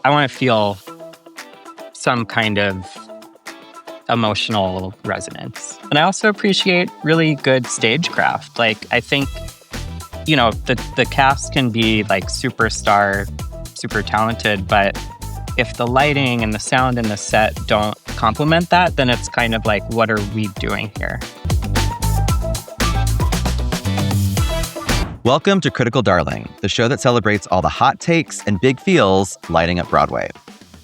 I want to feel some kind of emotional resonance. And I also appreciate really good stagecraft. Like, I think, the cast can be like superstar, super talented, but if the lighting and the sound and the set don't complement that, then it's kind of like, what are we doing here? Welcome to Critical Darling, the show that celebrates all the hot takes and big feels lighting up Broadway.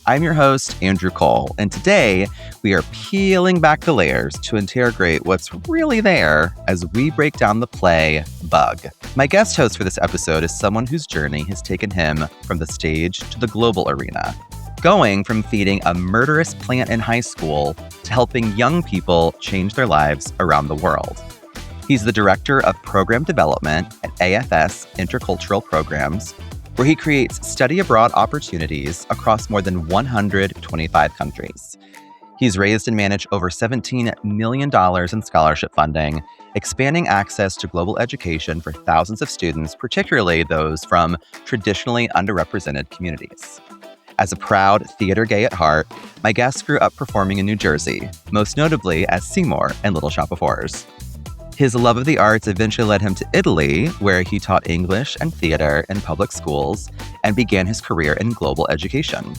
I'm your host, Andrew Cole, and today we are peeling back the layers to interrogate what's really there as we break down the play Bug. My guest host for this episode is someone whose journey has taken him from the stage to the global arena, going from feeding a murderous plant in high school to helping young people change their lives around the world. He's the director of program development at AFS Intercultural Programs, where he creates study abroad opportunities across more than 125 countries. He's raised and managed over $17 million in scholarship funding, expanding access to global education for thousands of students, particularly those from traditionally underrepresented communities. As a proud theater gay at heart, my guest grew up performing in New Jersey, most notably as Seymour in Little Shop of Horrors. His love of the arts eventually led him to Italy, where he taught English and theater in public schools and began his career in global education.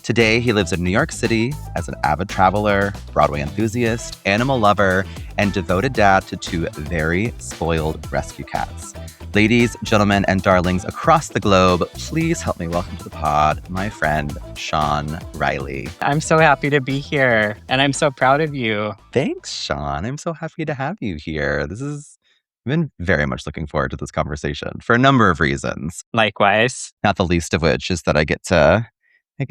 Today, he lives in New York City as an avid traveler, Broadway enthusiast, animal lover, and devoted dad to two very spoiled rescue cats. Ladies, gentlemen, and darlings across the globe, please help me welcome to the pod my friend, Sean Reilly. I'm so happy to be here, and I'm so proud of you. Thanks, Sean. I'm so happy to have you here. I've been very much looking forward to this conversation for a number of reasons. Likewise. Not the least of which is that I get to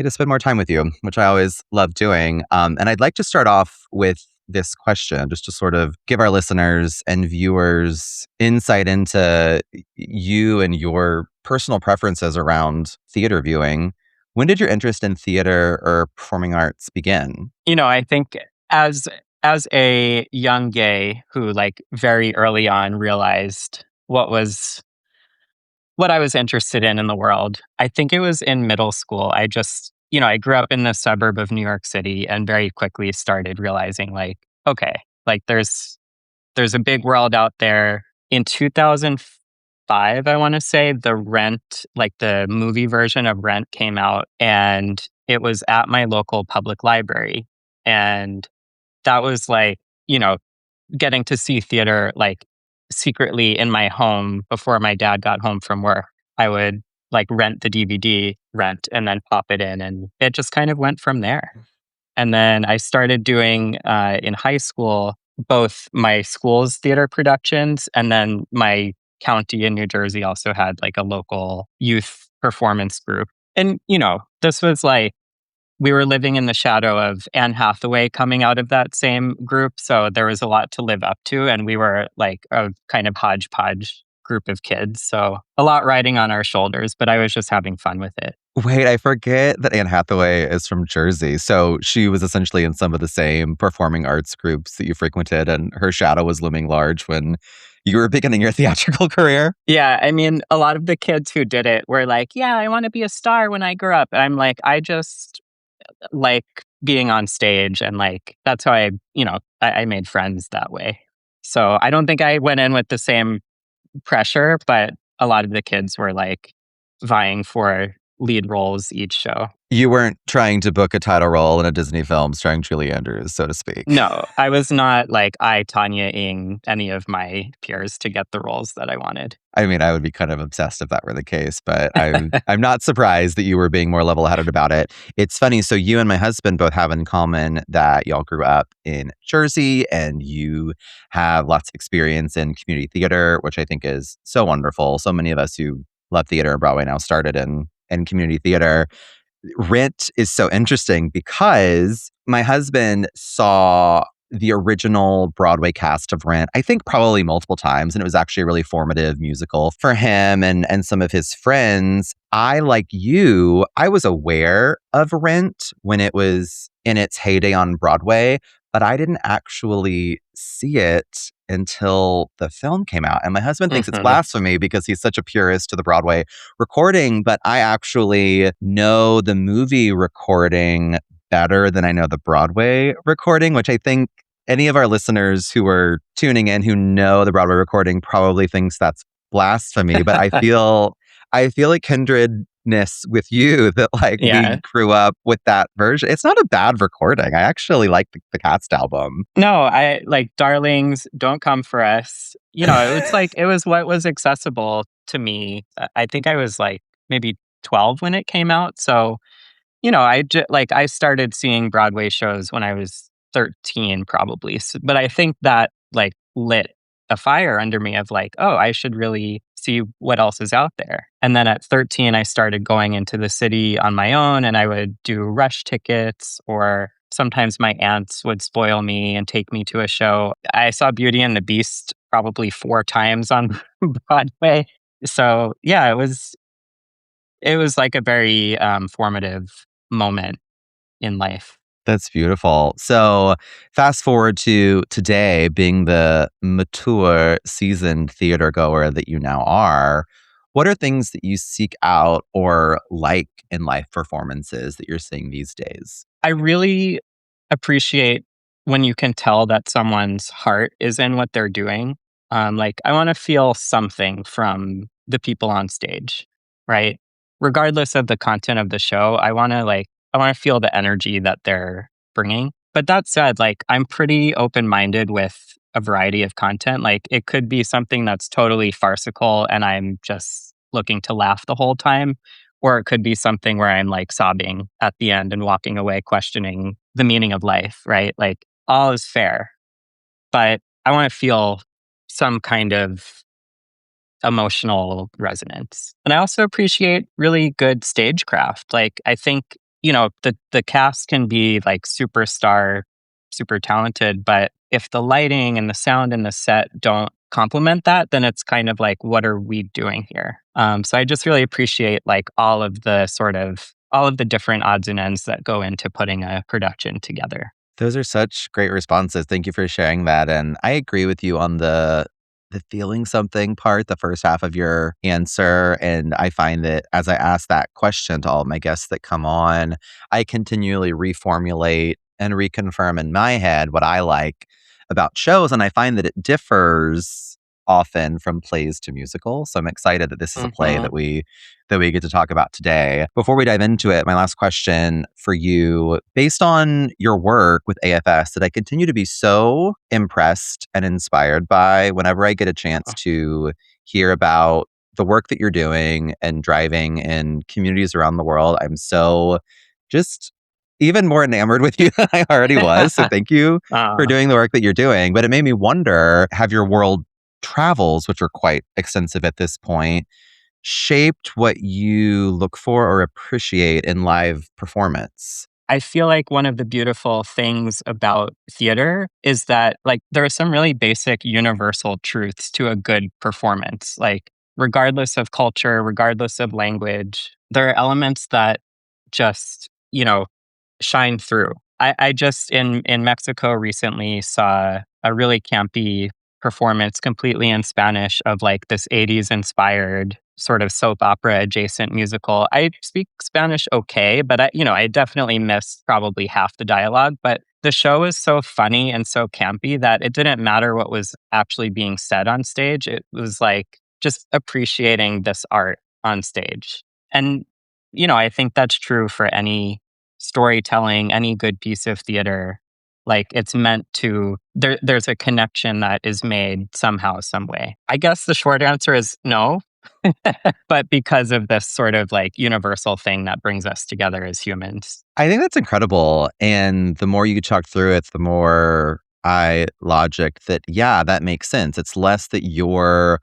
spend more time with you, which I always love doing. And I'd like to start off with this question, just to sort of give our listeners and viewers insight into you and your personal preferences around theater viewing. When did your interest in theater or performing arts begin? I think as a young gay who very early on realized what I was interested in the world, I think it was in middle school. I grew up in the suburb of New York City and very quickly started realizing okay, there's a big world out there. In 2005, I want to say, the movie version of Rent came out, and it was at my local public library. And that was getting to see theater secretly in my home before my dad got home from work. I would rent the DVD, and then pop it in, and it just kind of went from there. And then I started doing in high school both my school's theater productions, and then my county in New Jersey also had a local youth performance group. And this was we were living in the shadow of Anne Hathaway coming out of that same group, so there was a lot to live up to, and we were a kind of hodgepodge group of kids, so a lot riding on our shoulders, but I was just having fun with it. Wait, I forget that Anne Hathaway is from Jersey, so she was essentially in some of the same performing arts groups that you frequented, and her shadow was looming large when you were beginning your theatrical career? Yeah, I mean, a lot of the kids who did it were yeah, I want to be a star when I grow up. And I'm I just like being on stage, and that's how I made friends that way. So I don't think I went in with the same pressure, but a lot of the kids were vying for lead roles each show. You weren't trying to book a title role in a Disney film starring Julie Andrews, so to speak. No, I was not Tanya-ing any of my peers to get the roles that I wanted. I mean, I would be kind of obsessed if that were the case, but I'm not surprised that you were being more level-headed about it. It's funny, so you and my husband both have in common that y'all grew up in Jersey, and you have lots of experience in community theater, which I think is so wonderful. So many of us who love theater and Broadway now started in community theater. Rent is so interesting because my husband saw the original Broadway cast of Rent, I think probably multiple times, and it was actually a really formative musical for him and some of his friends. I, like you, I was aware of Rent when it was in its heyday on Broadway, but I didn't actually see it until the film came out. And my husband thinks it's Mhm. blasphemy because he's such a purist to the Broadway recording, but I actually know the movie recording better than I know the Broadway recording, which I think any of our listeners who are tuning in who know the Broadway recording probably thinks that's blasphemy. But I feel a kindredness with you that like we Yeah. grew up with that version. It's not a bad recording. I actually like the Cast album. No, I like Darlings, Don't Come For Us. It's like it was what was accessible to me. I think I was like maybe 12 when it came out. So, I started seeing Broadway shows when I was 13 probably. But I think that like lit a fire under me of like, oh, I should really see what else is out there. And then at 13 I started going into the city on my own, and I would do rush tickets, or sometimes my aunts would spoil me and take me to a show. I saw Beauty and the Beast probably 4 times on Broadway. So, yeah, it was like a very formative moment in life. That's beautiful. So, fast forward to today, being the mature, seasoned theater goer that you now are, what are things that you seek out or like in live performances that you're seeing these days? I really appreciate when you can tell that someone's heart is in what they're doing. I want to feel something from the people on stage, right? Regardless of the content of the show, I want to feel the energy that they're bringing. But that said, like I'm pretty open minded with a variety of content. Like it could be something that's totally farcical and I'm just looking to laugh the whole time, or it could be something where I'm like sobbing at the end and walking away questioning the meaning of life, right? Like all is fair, but I want to feel some kind of emotional resonance. And I also appreciate really good stagecraft. Like I think, the cast can be like superstar, super talented, but if the lighting and the sound and the set don't complement that, then it's kind of like, what are we doing here? So I just really appreciate like all of the different odds and ends that go into putting a production together. Those are such great responses. Thank you for sharing that. And I agree with you on the feeling something part, the first half of your answer. And I find that as I ask that question to all of my guests that come on, I continually reformulate and reconfirm in my head what I like about shows. And I find that it differs often from plays to musicals. So I'm excited that this is a play Hmm. that we get to talk about today. Before we dive into it, my last question for you, based on your work with AFS that I continue to be so impressed and inspired by whenever I get a chance to hear about the work that you're doing and driving in communities around the world. I'm so just even more enamored with you than I already was. So thank you for uh, doing the work that you're doing. But it made me wonder, have your world travels, which are quite extensive at this point, shaped what you look for or appreciate in live performance? I feel like one of the beautiful things about theater is that like there are some really basic universal truths to a good performance. Like regardless of culture, regardless of language, there are elements that just, shine through. I just in Mexico recently saw a really campy performance completely in Spanish of like this 80s inspired sort of soap opera adjacent musical. I speak Spanish okay, but I definitely missed probably half the dialogue. But the show is so funny and so campy that it didn't matter what was actually being said on stage. It was like just appreciating this art on stage. And, I think that's true for any storytelling, any good piece of theater. Like it's meant to there's a connection that is made somehow, some way. I guess the short answer is no, but because of this sort of like universal thing that brings us together as humans. I think that's incredible. And the more you talk through it, the more I logic that, yeah, that makes sense. It's less that your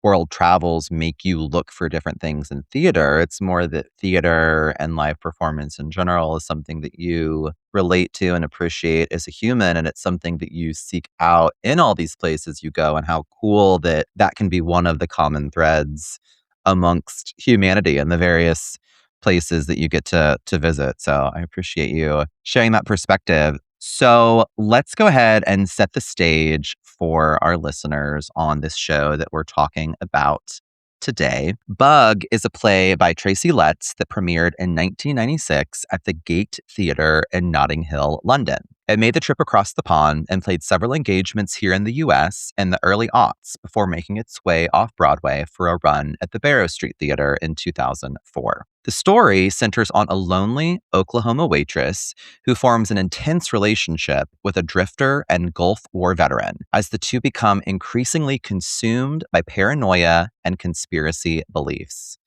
world travels make you look for different things in theater. It's more that theater and live performance in general is something that you relate to and appreciate as a human. And it's something that you seek out in all these places you go, and how cool that that can be one of the common threads amongst humanity and the various places that you get to visit. So I appreciate you sharing that perspective. So let's go ahead and set the stage for our listeners on this show that we're talking about today. Bug is a play by Tracy Letts that premiered in 1996 at the Gate Theatre in Notting Hill, London. It made the trip across the pond and played several engagements here in the US in the early aughts before making its way off Broadway for a run at the Barrow Street Theatre in 2004. The story centers on a lonely Oklahoma waitress who forms an intense relationship with a drifter and Gulf War veteran as the two become increasingly consumed by paranoia and conspiracy beliefs.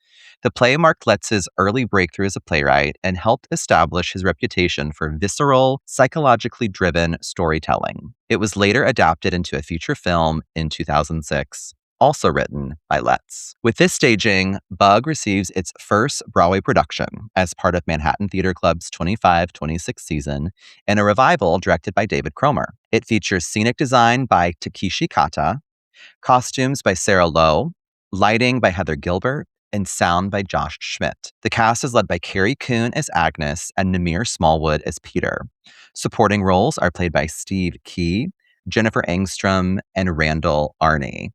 The play marked Letts' early breakthrough as a playwright and helped establish his reputation for visceral, psychologically driven storytelling. It was later adapted into a feature film in 2006. Also written by Letts. With this staging, Bug receives its first Broadway production as part of Manhattan Theatre Club's 25-26 season and a revival directed by David Cromer. It features scenic design by Takeshi Kata, costumes by Sarah Lowe, lighting by Heather Gilbert, and sound by Josh Schmidt. The cast is led by Carrie Coon as Agnes and Namir Smallwood as Peter. Supporting roles are played by Steve Key, Jennifer Engstrom, and Randall Arney.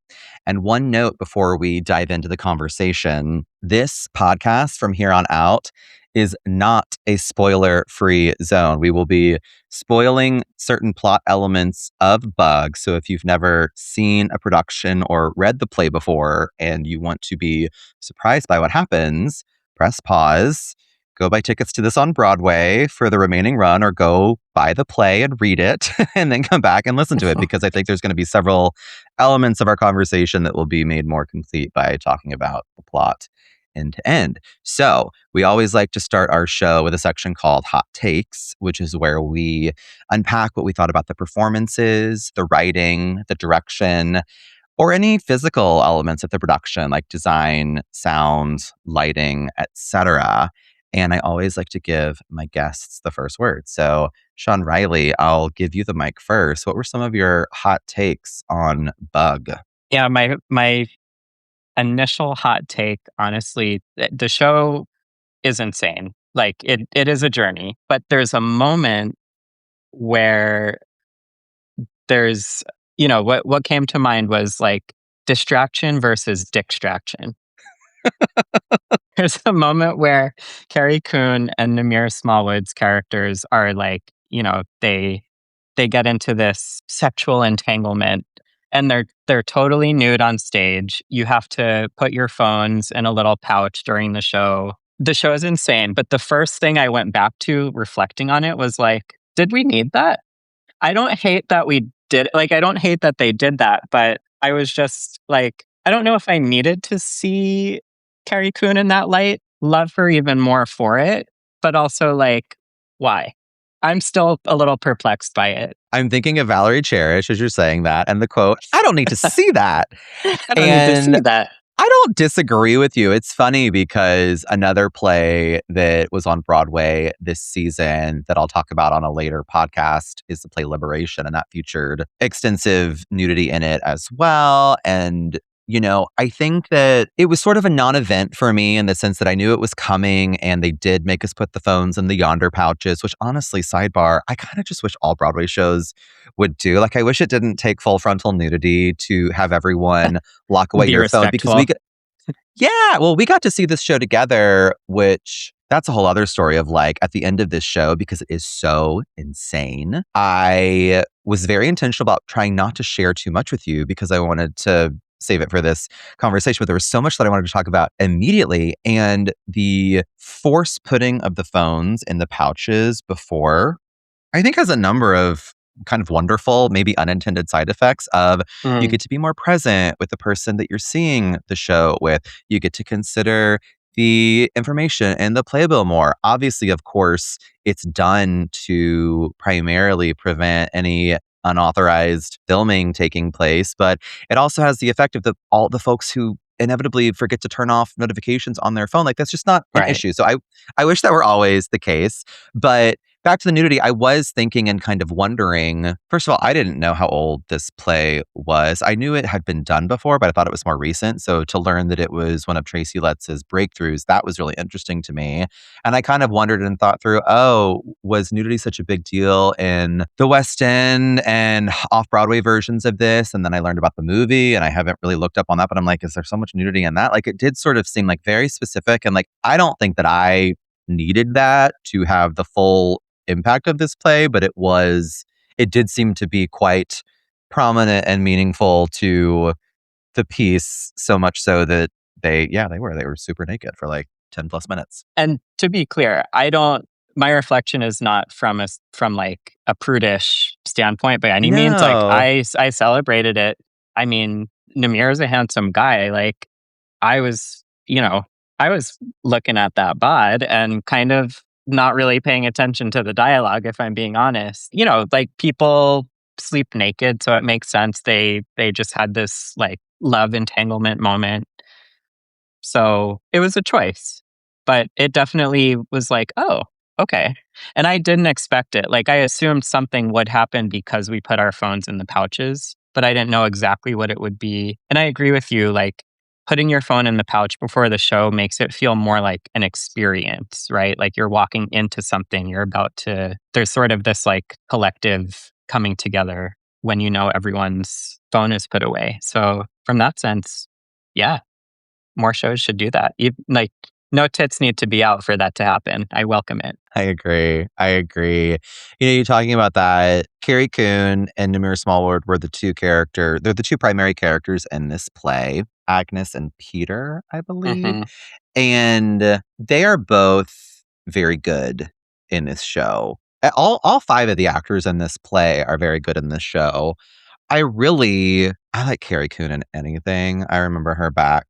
And one note before we dive into the conversation, this podcast from here on out is not a spoiler-free zone. We will be spoiling certain plot elements of Bug. So if you've never seen a production or read the play before and you want to be surprised by what happens, press pause, go buy tickets to this on Broadway for the remaining run, or go buy the play and read it and then come back and listen to it, because I think there's going to be several elements of our conversation that will be made more complete by talking about the plot end to end. So we always like to start our show with a section called Hot Takes, which is where we unpack what we thought about the performances, the writing, the direction, or any physical elements of the production, like design, sound, lighting, etc. And I always like to give my guests the first word. So, Sean Reilly, I'll give you the mic first. What were some of your hot takes on Bug? Yeah, my initial hot take, honestly, the show is insane. Like it is a journey, but there's a moment where there's, what came to mind was like distraction versus distraction. There's a moment where Carrie Coon and Namir Smallwood's characters are like, they get into this sexual entanglement, and they're totally nude on stage. You have to put your phones in a little pouch during the show. The show is insane, but the first thing I went back to reflecting on it was like, did we need that? I don't hate that we did, like, I don't hate that they did that, but I was just like, I don't know if I needed to see Carrie Coon in that light. Love her even more for it, but also like, why? I'm still a little perplexed by it. I'm thinking of Valerie Cherish as you're saying that, and the quote, "I don't need to see that." I don't need to see that. I don't disagree with you. It's funny because another play that was on Broadway this season that I'll talk about on a later podcast is the play Liberation, and that featured extensive nudity in it as well. And I think that it was sort of a non-event for me in the sense that I knew it was coming, and they did make us put the phones in the yonder pouches, which honestly, sidebar, I kind of just wish all Broadway shows would do. Like, I wish it didn't take full frontal nudity to have everyone lock away Be your phone, because we got to see this show together, which that's a whole other story of like at the end of this show, because it is so insane. I was very intentional about trying not to share too much with you because I wanted to save it for this conversation, but there was so much that I wanted to talk about immediately. And the force putting of the phones in the pouches before, I think, has a number of kind of wonderful, maybe unintended side effects of you get to be more present with the person that you're seeing the show with. You get to consider the information in the playbill more. Obviously, of course, it's done to primarily prevent any unauthorized filming taking place, but it also has the effect of all the folks who inevitably forget to turn off notifications on their phone. Like, that's just not an issue. So I wish that were always the case. But back to the nudity, I was thinking and kind of wondering. First of all, I didn't know how old this play was. I knew it had been done before, but I thought it was more recent. So to learn that it was one of Tracy Letts' breakthroughs, that was really interesting to me. And I kind of wondered and thought through, oh, was nudity such a big deal in the West End and off Broadway versions of this? And then I learned about the movie, and I haven't really looked up on that, but I'm like, is there so much nudity in that? Like, it did sort of seem like very specific. And like, I don't think that I needed that to have the full impact of this play, but it did seem to be quite prominent and meaningful to the piece, so much so that they were super naked for like 10 plus minutes. And to be clear, my reflection is not from like a prudish standpoint by any means. Like No. I celebrated it. I mean, Namir is a handsome guy. Like I was, I was looking at that bod and kind of not really paying attention to the dialogue, if I'm being honest. Like people sleep naked, so it makes sense. They just had this like love entanglement moment. So it was a choice, but it definitely was like, oh, okay. And I didn't expect it. Like I assumed something would happen because we put our phones in the pouches, but I didn't know exactly what it would be. And I agree with you. Like putting your phone in the pouch before the show makes it feel more like an experience, right? Like you're walking into something, there's sort of this like collective coming together when everyone's phone is put away. So from that sense, yeah, more shows should do that. Like, no tits need to be out for that to happen. I welcome it. I agree. I agree. You're talking about that. Carrie Coon and Namir Smallwood they're the two primary characters in this play, Agnes and Peter, I believe. Hmm. And they are both very good in this show. All five of the actors in this play are very good in this show. I like Carrie Coon in anything. I remember her back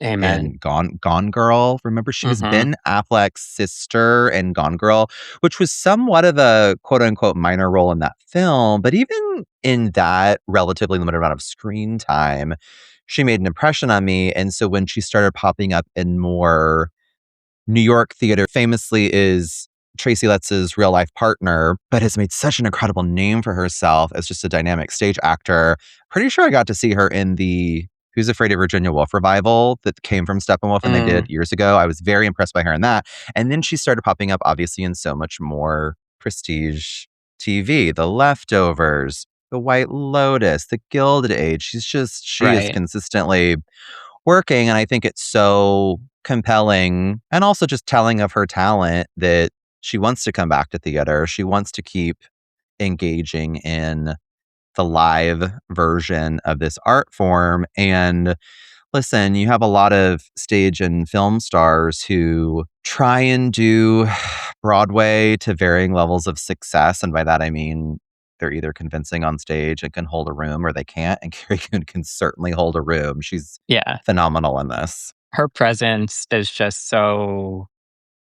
Amen. and Gone Girl. Remember, she was Hmm. Ben Affleck's sister in Gone Girl, which was somewhat of a quote unquote minor role in that film. But even in that relatively limited amount of screen time, she made an impression on me. And so when she started popping up in more New York theater, famously is Tracy Letts' real life partner, but has made such an incredible name for herself as just a dynamic stage actor. Pretty sure I got to see her in the Who's Afraid of Virginia Woolf revival that came from Steppenwolf and they did Mm, years ago. I was very impressed by her in that. And then she started popping up, obviously, in so much more prestige TV, The Leftovers, The White Lotus, The Gilded Age. She is right. consistently working. And I think it's so compelling and also just telling of her talent that she wants to come back to theater. She wants to keep engaging in the live version of this art form. And listen, you have a lot of stage and film stars who try and do Broadway to varying levels of success. And by that, I mean, they're either convincing on stage and can hold a room or they can't. And Carrie Coon can certainly hold a room. She's Yeah. phenomenal in this. Her presence is just so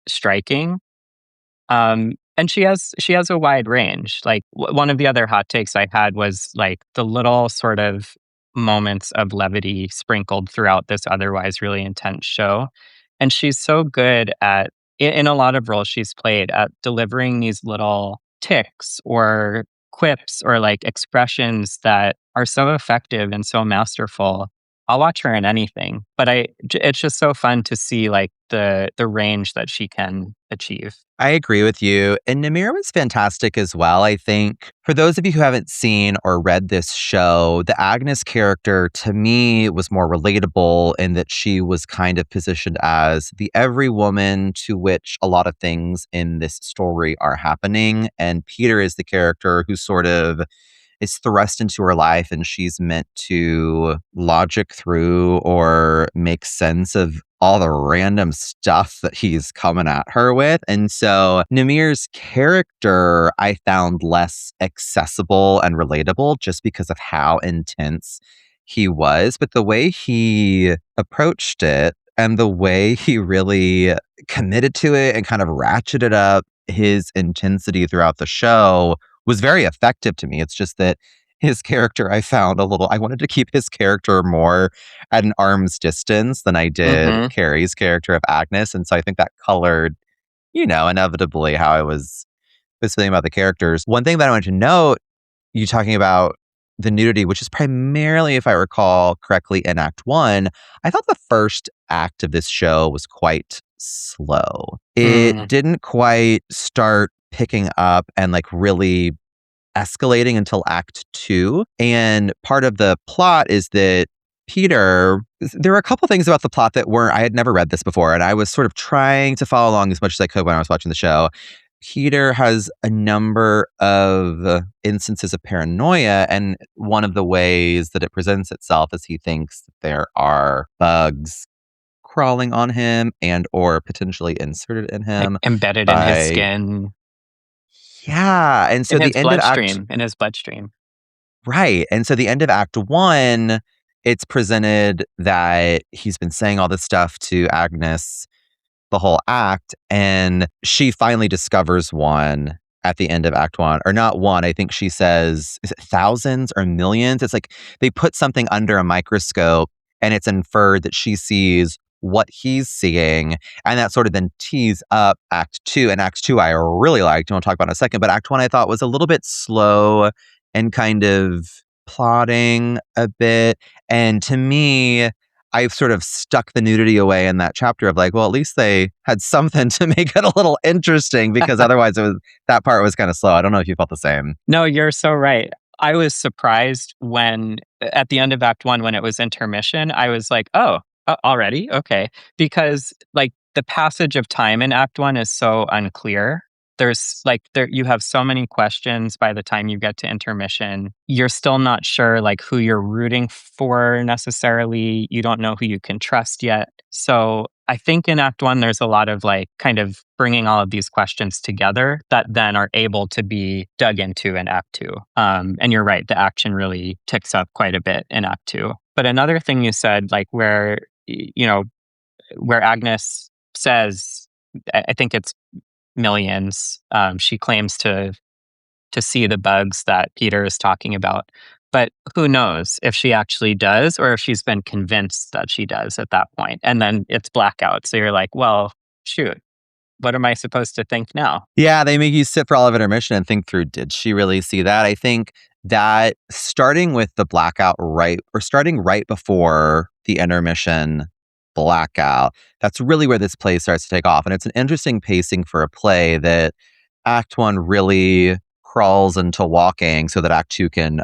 striking. And she has a wide range. Like one of the other hot takes I had was like the little sort of moments of levity sprinkled throughout this otherwise really intense show. And she's so good in a lot of roles she's played at delivering these little ticks or quips or like expressions that are so effective and so masterful. I'll watch her in anything, but it's just so fun to see like the range that she can achieve. I agree with you. And Namir was fantastic as well. I think for those of you who haven't seen or read this show, the Agnes character to me was more relatable in that she was kind of positioned as the every woman to which a lot of things in this story are happening. And Peter is the character who sort of is thrust into her life and she's meant to logic through or make sense of all the random stuff that he's coming at her with. And so Namir's character I found less accessible and relatable just because of how intense he was. But the way he approached it and the way he really committed to it and kind of ratcheted up his intensity throughout the show was very effective to me. It's just that his character, I wanted to keep his character more at an arm's distance than I did Mhm. Carrie's character of Agnes. And so I think that colored, inevitably how I was was feeling about the characters. One thing that I wanted to note, you talking about the nudity, which is primarily, if I recall correctly, in Act One, I thought the first act of this show was quite slow. It Mm. didn't quite start picking up and like really escalating until Act Two. And part of the plot is that Peter, there were a couple things about the plot that weren't, I had never read this before, and I was sort of trying to follow along as much as I could when I was watching the show. Peter has a number of instances of paranoia, and one of the ways that it presents itself is he thinks that there are bugs crawling on him and or potentially inserted in Like him embedded in his by skin, yeah. And so in the his end of Act bloodstream, in his bloodstream. Right. And so the end of Act One, it's presented that he's been saying all this stuff to Agnes the whole act, and she finally discovers one at the end of Act One. Or not one, I think she says, is it thousands or millions? It's like they put something under a microscope and it's inferred that she sees what he's seeing. And that sort of then tees up Act Two. And Act Two I really liked, and we'll talk about in a second. But Act One I thought was a little bit slow and kind of plotting a bit. And to me, I've sort of stuck the nudity away in that chapter of like, well, at least they had something to make it a little interesting, because otherwise that part was kind of slow. I don't know if you felt the same. No, you're so right. I was surprised when, at the end of Act One, when it was intermission, I was like, oh, already? Okay. Because, like, the passage of time in Act One is so unclear. There's like, you have so many questions by the time you get to intermission. You're still not sure, like, who you're rooting for necessarily. You don't know who you can trust yet. So I think in Act One, there's a lot of like kind of bringing all of these questions together that then are able to be dug into in Act Two. And you're right, the action really ticks up quite a bit in Act Two. But another thing you said, like where, where Agnes says, I think it's millions, she claims to see the bugs that Peter is talking about. But who knows if she actually does or if she's been convinced that she does at that point. And then it's blackout. So you're like, well, shoot, what am I supposed to think now? Yeah, they make you sit for all of intermission and think through, did she really see that? I think that starting with the blackout starting right before the intermission blackout, that's really where this play starts to take off. And it's an interesting pacing for a play that Act One really crawls into walking so that Act Two can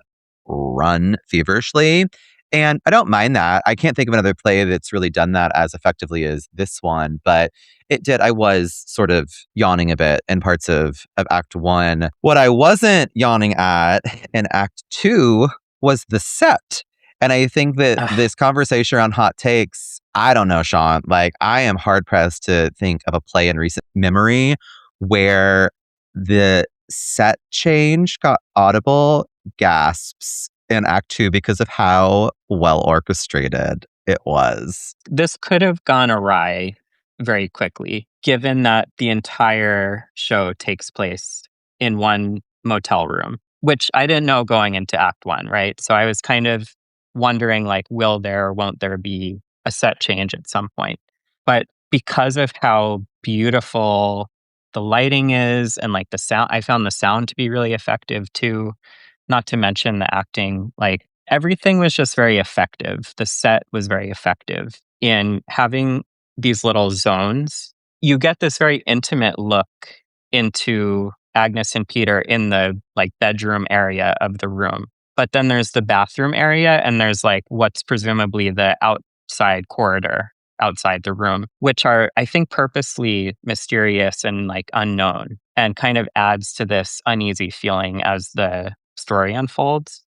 run feverishly. And I don't mind that. I can't think of another play that's really done that as effectively as this one, but it did. I was sort of yawning a bit in parts of Act One. What I wasn't yawning at in Act Two was the set. And I think that Ugh, this conversation around hot takes, I don't know, Sean, like I am hard pressed to think of a play in recent memory where the set change got audible gasps in Act Two because of how well orchestrated it was. this could have gone awry very quickly, given that the entire show takes place in one motel room, which I didn't know going into Act One, right? So I was kind of wondering, like, will there or won't there be a set change at some point? But because of how beautiful the lighting is and like the sound, I found the sound to be really effective too. Not to mention the acting, like everything was just very effective. The set was very effective in having these little zones. You get this very intimate look into Agnes and Peter in the like bedroom area of the room. But then there's the bathroom area and there's like what's presumably the outside corridor outside the room, which are, I think, purposely mysterious and like unknown and kind of adds to this uneasy feeling as the story unfolds.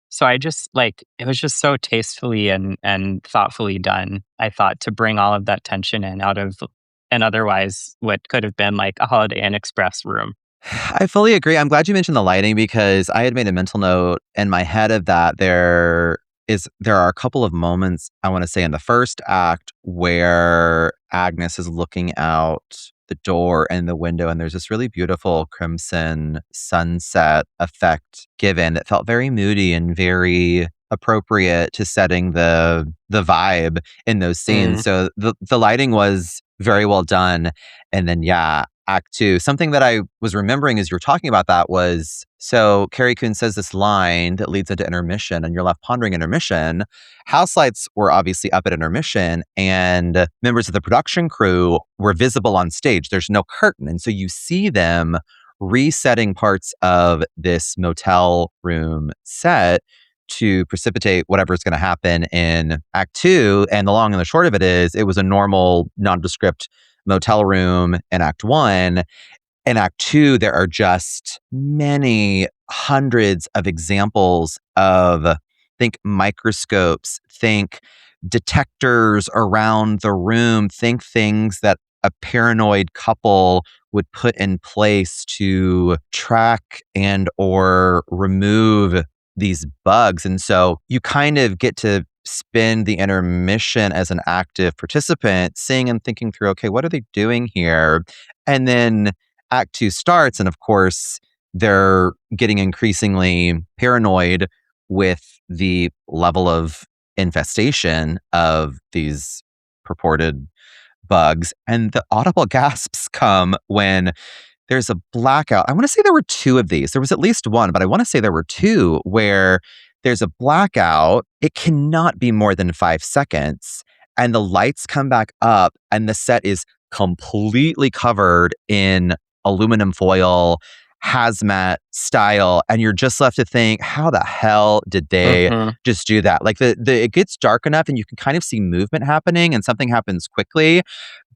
So I just like it was just so tastefully and thoughtfully done. I thought to bring all of that tension in out of and otherwise what could have been like a Holiday Inn Express room. I fully agree. I'm glad you mentioned the lighting because I had made a mental note in my head of that. There are a couple of moments I want to say in the first act where Agnes is looking out the door and the window, and there's this really beautiful crimson sunset effect given that felt very moody and very appropriate to setting the vibe in those scenes. Mm. So the lighting was very well done. And then yeah, Act Two. Something that I was remembering as you were talking about that was, so Carrie Coon says this line that leads into intermission, and you're left pondering intermission. House lights were obviously up at intermission, and members of the production crew were visible on stage. There's no curtain. And so you see them resetting parts of this motel room set to precipitate whatever's going to happen in Act Two. And the long and the short of it is, it was a normal, nondescript motel room in Act One. In Act Two, there are just many hundreds of examples of, think microscopes, think detectors around the room, think things that a paranoid couple would put in place to track and or remove these bugs. And so you kind of get to spend the intermission as an active participant, seeing and thinking through, okay, what are they doing here? And then Act Two starts, and of course, they're getting increasingly paranoid with the level of infestation of these purported bugs. And the audible gasps come when there's a blackout. I want to say there were two of these. There was at least one, but I want to say there were two where there's a blackout. It cannot be more than 5 seconds. And the lights come back up, and the set is completely covered in aluminum foil, hazmat style. And you're just left to think, how the hell did they just do that? Like it gets dark enough and you can kind of see movement happening and something happens quickly,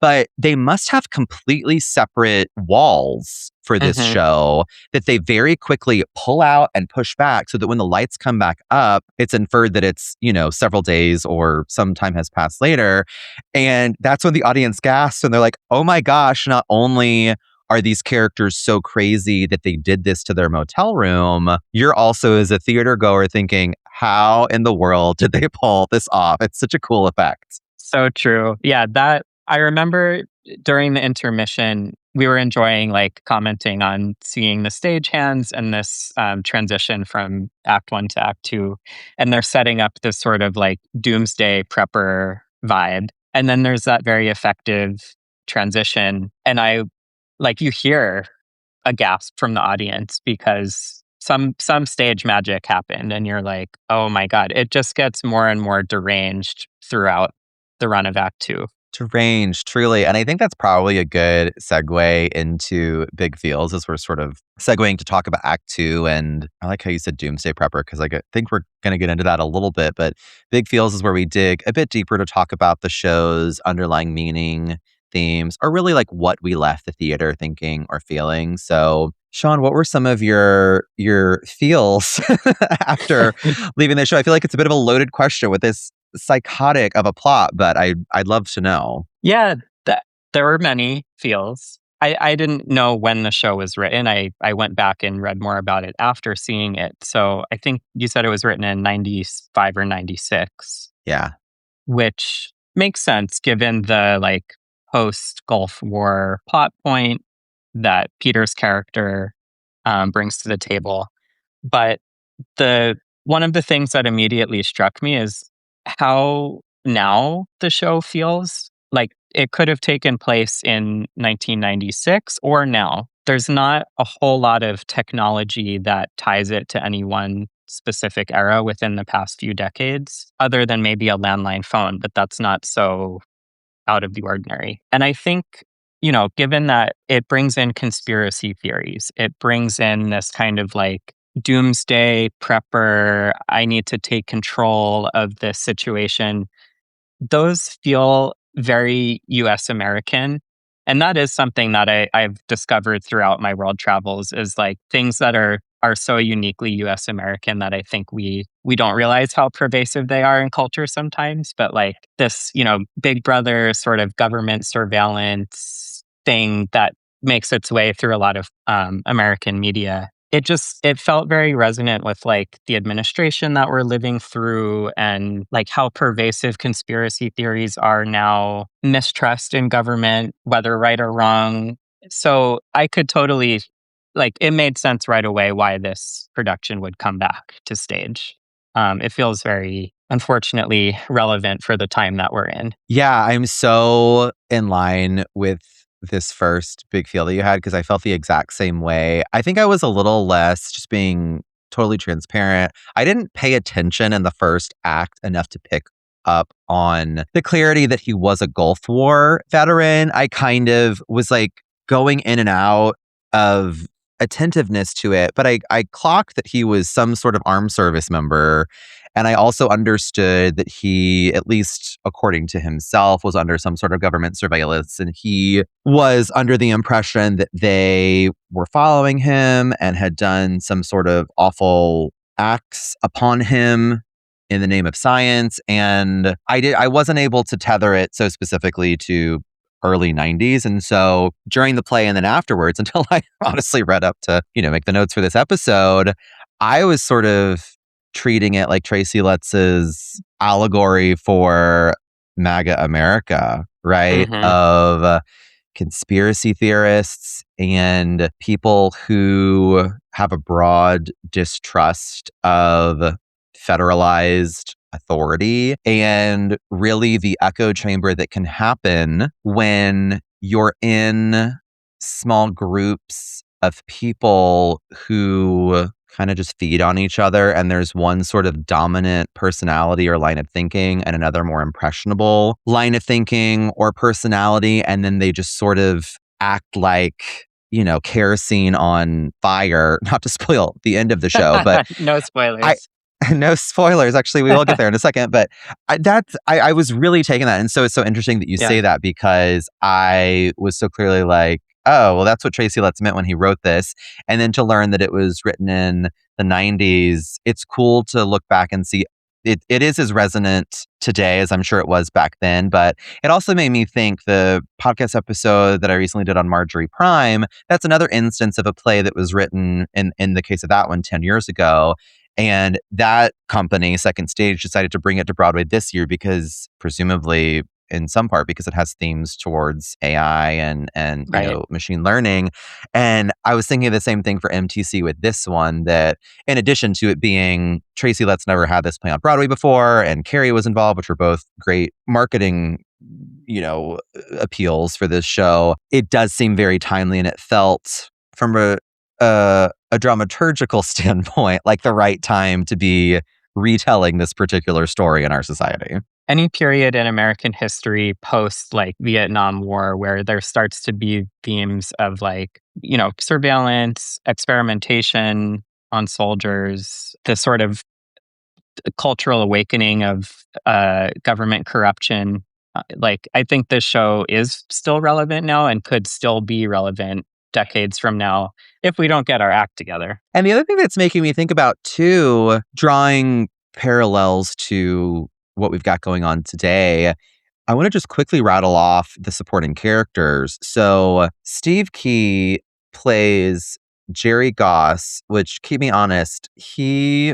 but they must have completely separate walls for this show that they very quickly pull out and push back so that when the lights come back up, it's inferred that it's, several days or some time has passed later. And that's when the audience gasps and they're like, oh my gosh, not only are these characters so crazy that they did this to their motel room, you're also, as a theater goer, thinking, how in the world did they pull this off? It's such a cool effect. So true. Yeah, that I remember during the intermission, we were enjoying commenting on seeing the stagehands and this transition from Act One to Act Two. And they're setting up this sort of doomsday prepper vibe. And then there's that very effective transition. And you hear a gasp from the audience because some stage magic happened and you're like, oh my God, it just gets more and more deranged throughout the run of Act Two. Deranged, truly. And I think that's probably a good segue into Big Feels as we're sort of segueing to talk about Act Two. And I like how you said Doomsday Prepper, because I think we're going to get into that a little bit. But Big Feels is where we dig a bit deeper to talk about the show's underlying meaning, themes, or really what we left the theater thinking or feeling. So, Sean, what were some of your feels after leaving the show? I feel like it's a bit of a loaded question with this psychotic of a plot, but I'd love to know. Yeah, there were many feels. I didn't know when the show was written. I went back and read more about it after seeing it. So I think you said it was written in 95 or 96. Yeah. Which makes sense given the post-Gulf War plot point that Peter's character brings to the table. But one of the things that immediately struck me is how now the show feels like it could have taken place in 1996 or now. There's not a whole lot of technology that ties it to any one specific era within the past few decades, other than maybe a landline phone, but that's not so out of the ordinary. And I think, given that it brings in conspiracy theories, it brings in this kind of doomsday prepper, I need to take control of this situation, those feel very US American. And that is something that I've discovered throughout my world travels is things that are so uniquely US American that I think we don't realize how pervasive they are in culture sometimes. But this, Big Brother sort of government surveillance thing that makes its way through a lot of American media. It felt very resonant with the administration that we're living through and how pervasive conspiracy theories are now, mistrust in government, whether right or wrong. So I could totally, it made sense right away why this production would come back to stage. It feels very, unfortunately, relevant for the time that we're in. Yeah, I'm so in line with this first big feel that you had? Because I felt the exact same way. I think I was a little less, just being totally transparent. I didn't pay attention in the first act enough to pick up on the clarity that he was a Gulf War veteran. I kind of was like going in and out of attentiveness to it, but I clocked that he was some sort of armed service member. And I also understood that he, at least according to himself, was under some sort of government surveillance. And he was under the impression that they were following him and had done some sort of awful acts upon him in the name of science. And I wasn't able to tether it so specifically to early 90s. And so during the play and then afterwards, until I honestly read up to, make the notes for this episode, I was sort of treating it like Tracy Letts's allegory for MAGA America, right? Mm-hmm. Of conspiracy theorists and people who have a broad distrust of federalized authority, and really the echo chamber that can happen when you're in small groups of people who kind of just feed on each other, and there's one sort of dominant personality or line of thinking and another more impressionable line of thinking or personality, and then they just sort of act like kerosene on fire. Not to spoil the end of the show, but No I spoilers. no spoilers. Actually, we will get there in a second. But I was really taking that, and so it's so interesting that you Yeah. say that, because I was so clearly like, oh, well, that's what Tracy Letts meant when he wrote this. And then to learn that it was written in the 90s, it's cool to look back and see it is as resonant today as I'm sure it was back then. But it also made me think the podcast episode that I recently did on Marjorie Prime, that's another instance of a play that was written in the case of that one 10 years ago. And that company, Second Stage, decided to bring it to Broadway this year because presumably in some part because it has themes towards AI and Right. machine learning. And I was thinking of the same thing for MTC with this one, that in addition to it being Tracy Letts never had this play on Broadway before, and Carrie was involved, which were both great marketing appeals for this show, it does seem very timely, and it felt from a dramaturgical standpoint like the right time to be retelling this particular story in our society. Any period in American history post like Vietnam War where there starts to be themes of like, surveillance, experimentation on soldiers, the sort of cultural awakening of government corruption. Like, I think this show is still relevant now and could still be relevant decades from now if we don't get our act together. And the other thing that's making me think about too, drawing parallels to what we've got going on today, I want to just quickly rattle off the supporting characters. So Steve Key plays Jerry Goss, which, keep me honest, he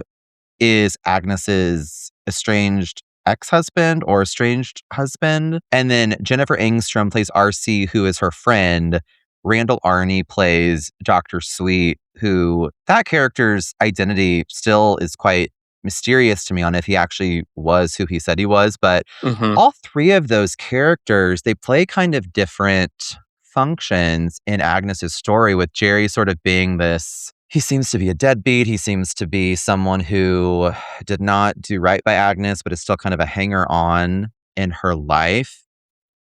is Agnes's estranged ex-husband or estranged husband. And then Jennifer Engstrom plays RC, who is her friend. Randall Arney plays Dr. Sweet, who that character's identity still is quite mysterious to me on if he actually was who he said he was. But Mm-hmm. all three of those characters, they play kind of different functions in Agnes's story, with Jerry sort of being this, he seems to be a deadbeat. He seems to be someone who did not do right by Agnes, but is still kind of a hanger on in her life.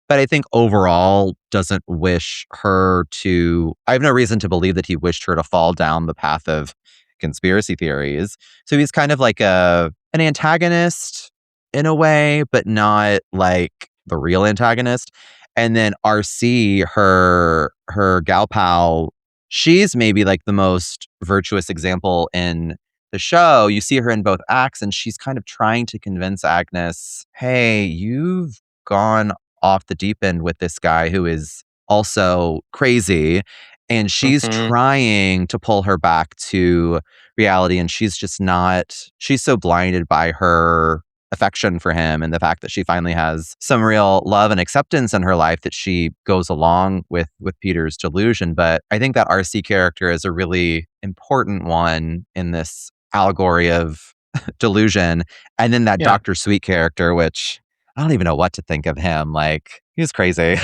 But I think overall doesn't wish her to, I have no reason to believe that he wished her to fall down the path of conspiracy theories. So he's kind of like an antagonist in a way, but not like the real antagonist. And then RC, her gal pal, she's maybe like the most virtuous example in the show. You see her in both acts, and she's kind of trying to convince Agnes, hey, you've gone off the deep end with this guy who is also crazy. And she's Mm-hmm. trying to pull her back to reality. And she's just not, she's so blinded by her affection for him and the fact that she finally has some real love and acceptance in her life that she goes along with Peter's delusion. But I think that RC character is a really important one in this allegory of delusion. And then that Yeah. Dr. Sweet character, which I don't even know what to think of him. Like, he was crazy.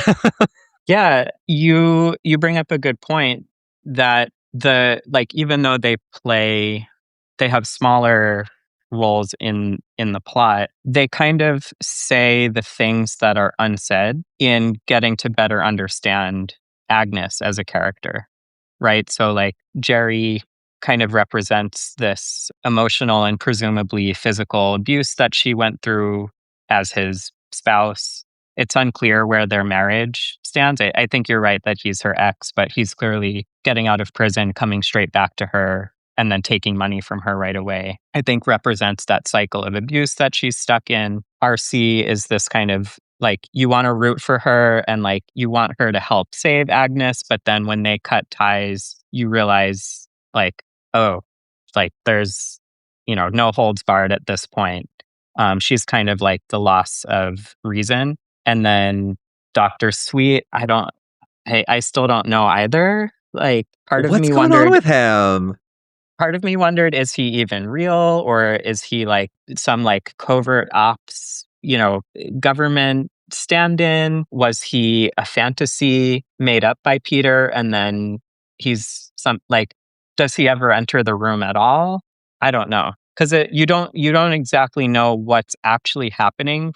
Yeah, you bring up a good point that even though they have smaller roles in the plot, they kind of say the things that are unsaid in getting to better understand Agnes as a character, right? So like Jerry kind of represents this emotional and presumably physical abuse that she went through as his spouse. It's unclear where their marriage stands. I think you're right that he's her ex, but he's clearly getting out of prison, coming straight back to her, and then taking money from her right away. I think represents that cycle of abuse that she's stuck in. RC is this kind of like, you want to root for her and like you want her to help save Agnes, but then when they cut ties, you realize like, oh, like there's, no holds barred at this point. She's kind of like the loss of reason. And then Dr. Sweet, I still don't know either. Like What's going on with him? part of me wondered, is he even real, or is he like some like covert ops, government stand-in? Was he a fantasy made up by Peter, and then he's some like, does he ever enter the room at all? I don't know, because you don't exactly know what's actually happening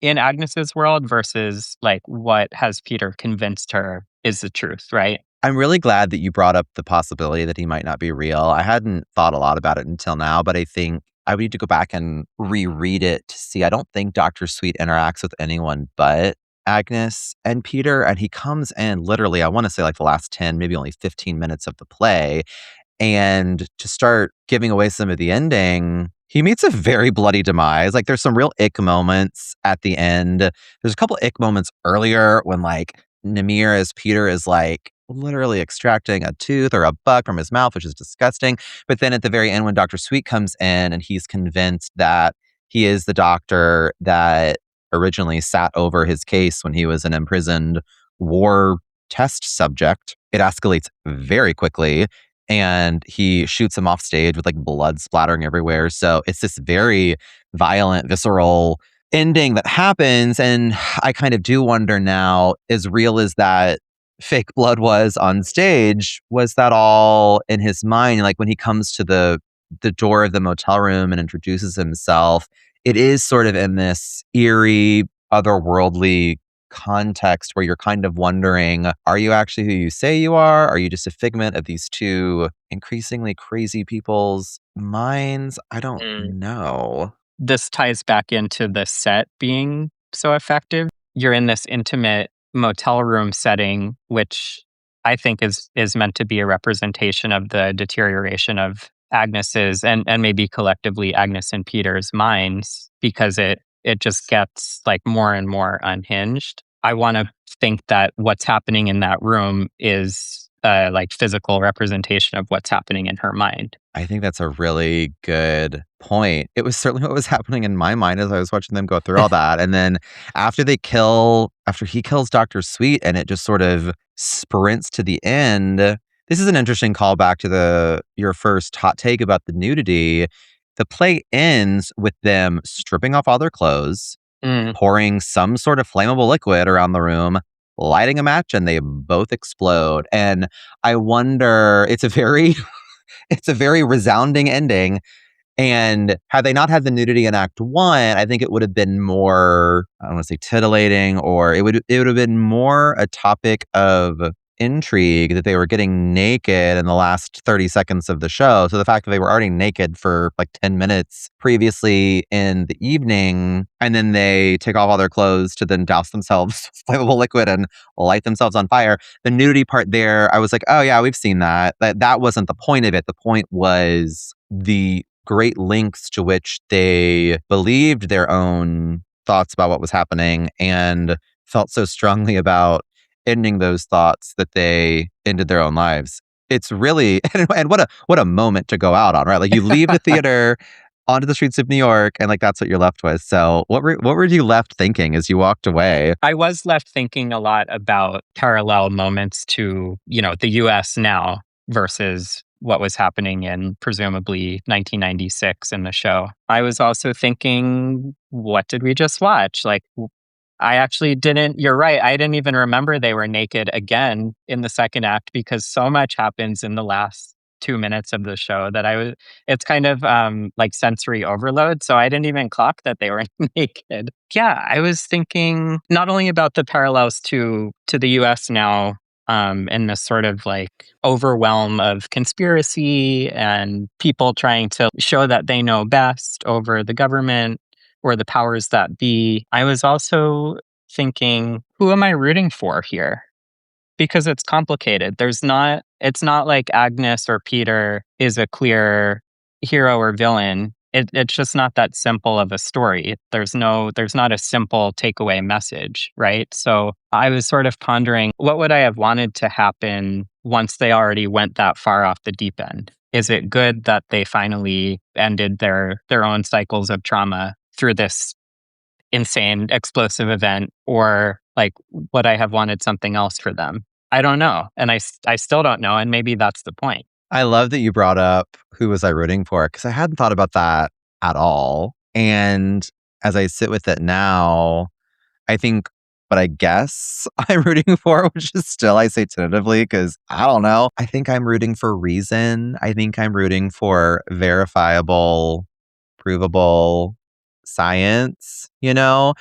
in Agnes's world versus like what has Peter convinced her is the truth, right? I'm really glad that you brought up the possibility that he might not be real. I hadn't thought a lot about it until now, but I think I would need to go back and reread it to see. I don't think Dr. Sweet interacts with anyone but Agnes and Peter. And he comes in literally, I want to say like the last 10, maybe only 15 minutes of the play. And to start giving away some of the ending, he meets a very bloody demise. Like there's some real ick moments at the end. There's a couple ick moments earlier when like Namir as Peter is like literally extracting a tooth or a bug from his mouth, which is disgusting. But then at the very end, when Dr. Sweet comes in and he's convinced that he is the doctor that originally sat over his case when he was an imprisoned war test subject, it escalates very quickly and he shoots him off stage with like blood splattering everywhere. So it's this very violent, visceral ending that happens. And I kind of do wonder now, as real as that fake blood was on stage, was that all in his mind? Like when he comes to the door of the motel room and introduces himself, it is sort of in this eerie, otherworldly context where you're kind of wondering, are you actually who you say you are? Are you just a figment of these two increasingly crazy people's minds? I don't know. This ties back into the set being so effective. You're in this intimate motel room setting, which I think is meant to be a representation of the deterioration of Agnes's and maybe collectively Agnes and Peter's minds, because it just gets like more and more unhinged. I want to think that what's happening in that room is like physical representation of what's happening in her mind. I think that's a really good point. It was certainly what was happening in my mind as I was watching them go through all that. And then after he kills Dr. Sweet and it just sort of sprints to the end. This is an interesting callback to your first hot take about the nudity. The play ends with them stripping off all their clothes, Mm. pouring some sort of flammable liquid around the room, lighting a match, and they both explode. And I wonder, it's a very resounding ending. And had they not had the nudity in Act One, I think it would have been more, I don't want to say titillating, or it would have been more a topic of intrigue that they were getting naked in the last 30 seconds of the show. So the fact that they were already naked for like 10 minutes previously in the evening, and then they take off all their clothes to then douse themselves with flammable liquid and light themselves on fire. The nudity part there, I was like, oh yeah, we've seen that. That wasn't the point of it. The point was the great lengths to which they believed their own thoughts about what was happening and felt so strongly about ending those thoughts that they ended their own lives. It's really and what a moment to go out on, right? Like you leave the theater onto the streets of New York and like that's what you're left with. So what were you left thinking as you walked away? I was left thinking a lot about parallel moments to, the US now versus what was happening in presumably 1996 in the show. I was also thinking, what did we just watch? Like, I actually didn't. You're right. I didn't even remember they were naked again in the second act because so much happens in the last 2 minutes of the show that it's kind of like sensory overload. So I didn't even clock that they were naked. Yeah, I was thinking not only about the parallels to the US now, and this sort of like overwhelm of conspiracy and people trying to show that they know best over the government or the powers that be. I was also thinking, who am I rooting for here? Because it's complicated. It's not like Agnes or Peter is a clear hero or villain. It's just not that simple of a story. There's not a simple takeaway message, right? So I was sort of pondering, what would I have wanted to happen once they already went that far off the deep end? Is it good that they finally ended their own cycles of trauma through this insane explosive event, or like would I have wanted something else for them? I don't know, and I still don't know, and maybe that's the point. I love that you brought up who was I rooting for because I hadn't thought about that at all. And as I sit with it now, I think what I guess I'm rooting for, which is still I say tentatively because I don't know. I think I'm rooting for reason. I think I'm rooting for verifiable, provable science, you know?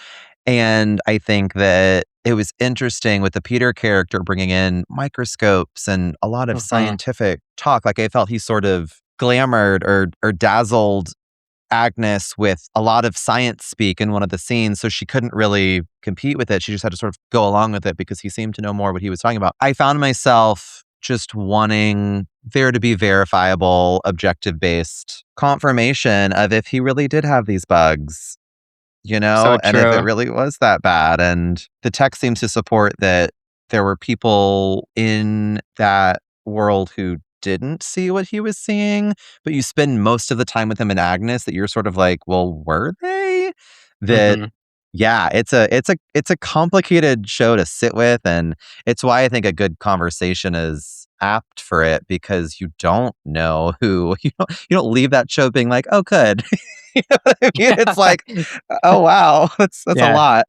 And I think that it was interesting with the Peter character bringing in microscopes and a lot of Mhm. scientific talk. Like I felt he sort of glamored or dazzled Agnes with a lot of science speak in one of the scenes. So she couldn't really compete with it. She just had to sort of go along with it because he seemed to know more what he was talking about. I found myself just wanting there to be verifiable, objective based confirmation of if he really did have these bugs, So and if it true. really was that bad. And the text seems to support that there were people in that world who didn't see what he was seeing, but you spend most of the time with him and Agnes that you're sort of like, well, were they? That Mhm. yeah, it's a complicated show to sit with, and it's why I think a good conversation is apt for it because you don't know who you don't leave that show being like, oh, good. You know what I mean? It's like, oh wow, that's a Yeah, lot.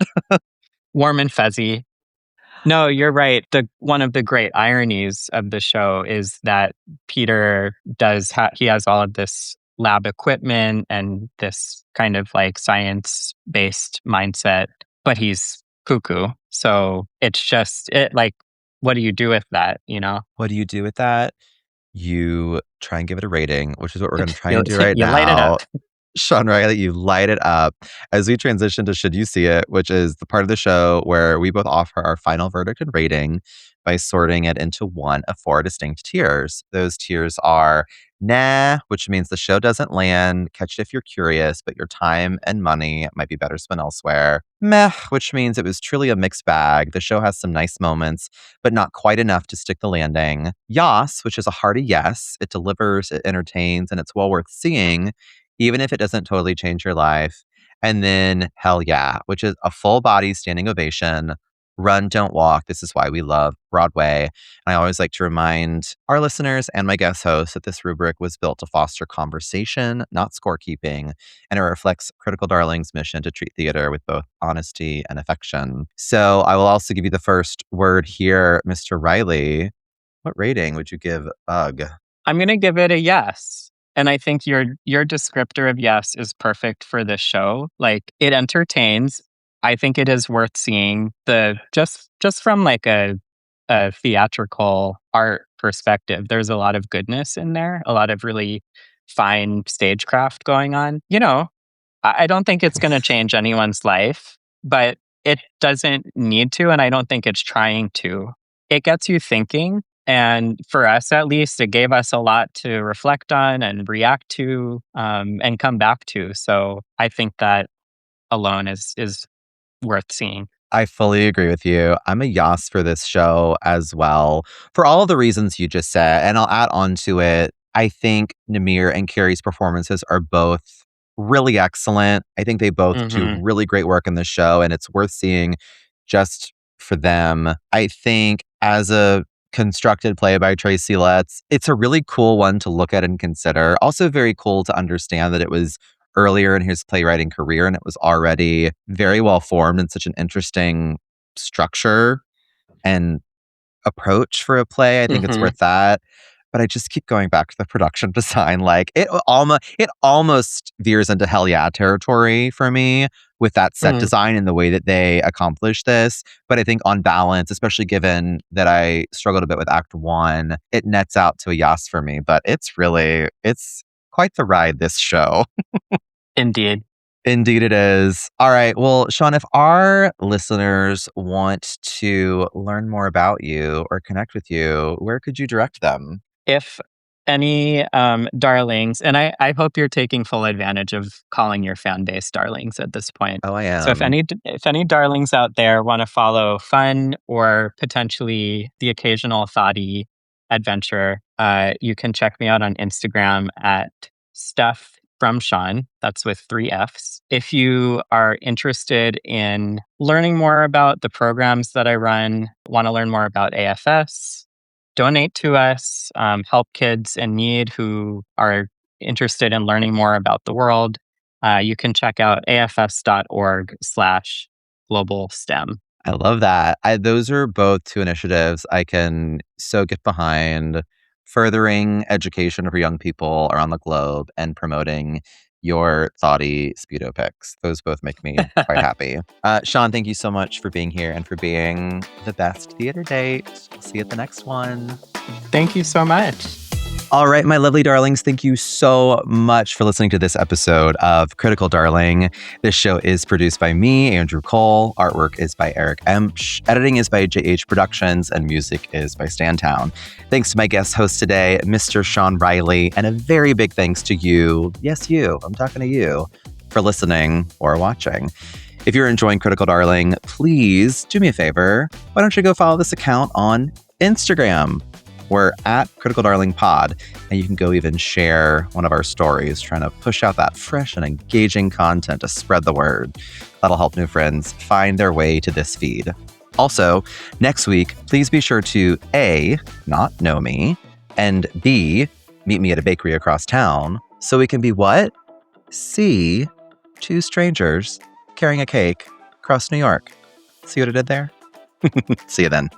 warm and fuzzy. No, you're right. The one of the great ironies of the show is that Peter he has all of this lab equipment and this kind of like science-based mindset, but he's cuckoo. So it's just it like what do you do with that, you know? What do you do with that? You try and give it a rating, which is what we're going to try You and do right you light it up. now. Sean Reilly, you light it up as we transition to Should You See It, which is the part of the show where we both offer our final verdict and rating by sorting it into one of four distinct tiers. Those tiers are nah, which means the show doesn't land, catch it if you're curious, but your time and money might be better spent elsewhere. Meh, which means it was truly a mixed bag. The show has some nice moments, but not quite enough to stick the landing. Yas, which is a hearty yes. It delivers, it entertains, and it's well worth seeing even if it doesn't totally change your life. And then Hell Yeah, which is a full body standing ovation. Run, don't walk. This is why we love Broadway. And I always like to remind our listeners and my guest hosts that this rubric was built to foster conversation, not scorekeeping, and it reflects Critical Darling's mission to treat theater with both honesty and affection. So I will also give you the first word here, Mr. Riley. What rating would you give Bug? I'm gonna give it a yes. And I think your descriptor of yes is perfect for this show. Like it entertains. I think it is worth seeing. The just from like a theatrical art perspective, there's a lot of goodness in there, a lot of really fine stagecraft going on. You know, I don't think it's gonna change anyone's life, but it doesn't need to, and I don't think it's trying to. It gets you thinking, and for us at least, it gave us a lot to reflect on and react to, and come back to. So I think that alone is worth seeing. I fully agree with you. I'm a yas for this show as well, for all of the reasons you just said. And I'll add on to it. I think Namir and Carrie's performances are both really excellent. I think they both do Mhm. really great work in the show, and it's worth seeing just for them. I think as a constructed play by Tracy Letts, it's a really cool one to look at and consider. Also, very cool to understand that it was earlier in his playwriting career, and it was already very well formed and such an interesting structure and approach for a play. I think it's Hmm. worth that. But I just keep going back to the production design. Like it almost veers into hell yeah territory for me with that set Mm. design and the way that they accomplish this. But I think on balance, especially given that I struggled a bit with Act One, it nets out to a yes for me. But it's quite the ride, this show. Indeed. Indeed, it is. All right. Well, Sean, if our listeners want to learn more about you or connect with you, where could you direct them? If any darlings, and I hope you're taking full advantage of calling your fan base darlings at this point. Oh, I So am. if any darlings out there want to follow fun or potentially the occasional thoughty adventure, you can check me out on Instagram at Stuff from Sean. That's with 3 Fs. If you are interested in learning more about the programs that I run, want to learn more about AFS, donate to us, help kids in need who are interested in learning more about the world. You can check out afs.org/global STEM. I love that. Those are both two initiatives I can so get behind, furthering education for young people around the globe and promoting your thoughty Speedo pics. Those both make me quite happy. Sean, thank you so much for being here and for being the best theater date. We'll see you at the next one. Thank you so much. All right, my lovely darlings, thank you so much for listening to this episode of Critical Darling. This show is produced by me, Andrew Cole. Artwork is by Eric Emsch. Editing is by JH Productions, and music is by Stantown. Thanks to my guest host today, Mr. Sean Reilly, and a very big thanks to you, yes, you, I'm talking to you, for listening or watching. If you're enjoying Critical Darling, please do me a favor. Why don't you go follow this account on Instagram? We're at Critical Darling Pod, and you can go even share one of our stories, trying to push out that fresh and engaging content to spread the word. That'll help new friends find their way to this feed. Also, next week, please be sure to A, not know me, and B, meet me at a bakery across town so we can be what? C, two strangers carrying a cake across New York. See what I did there? See you then.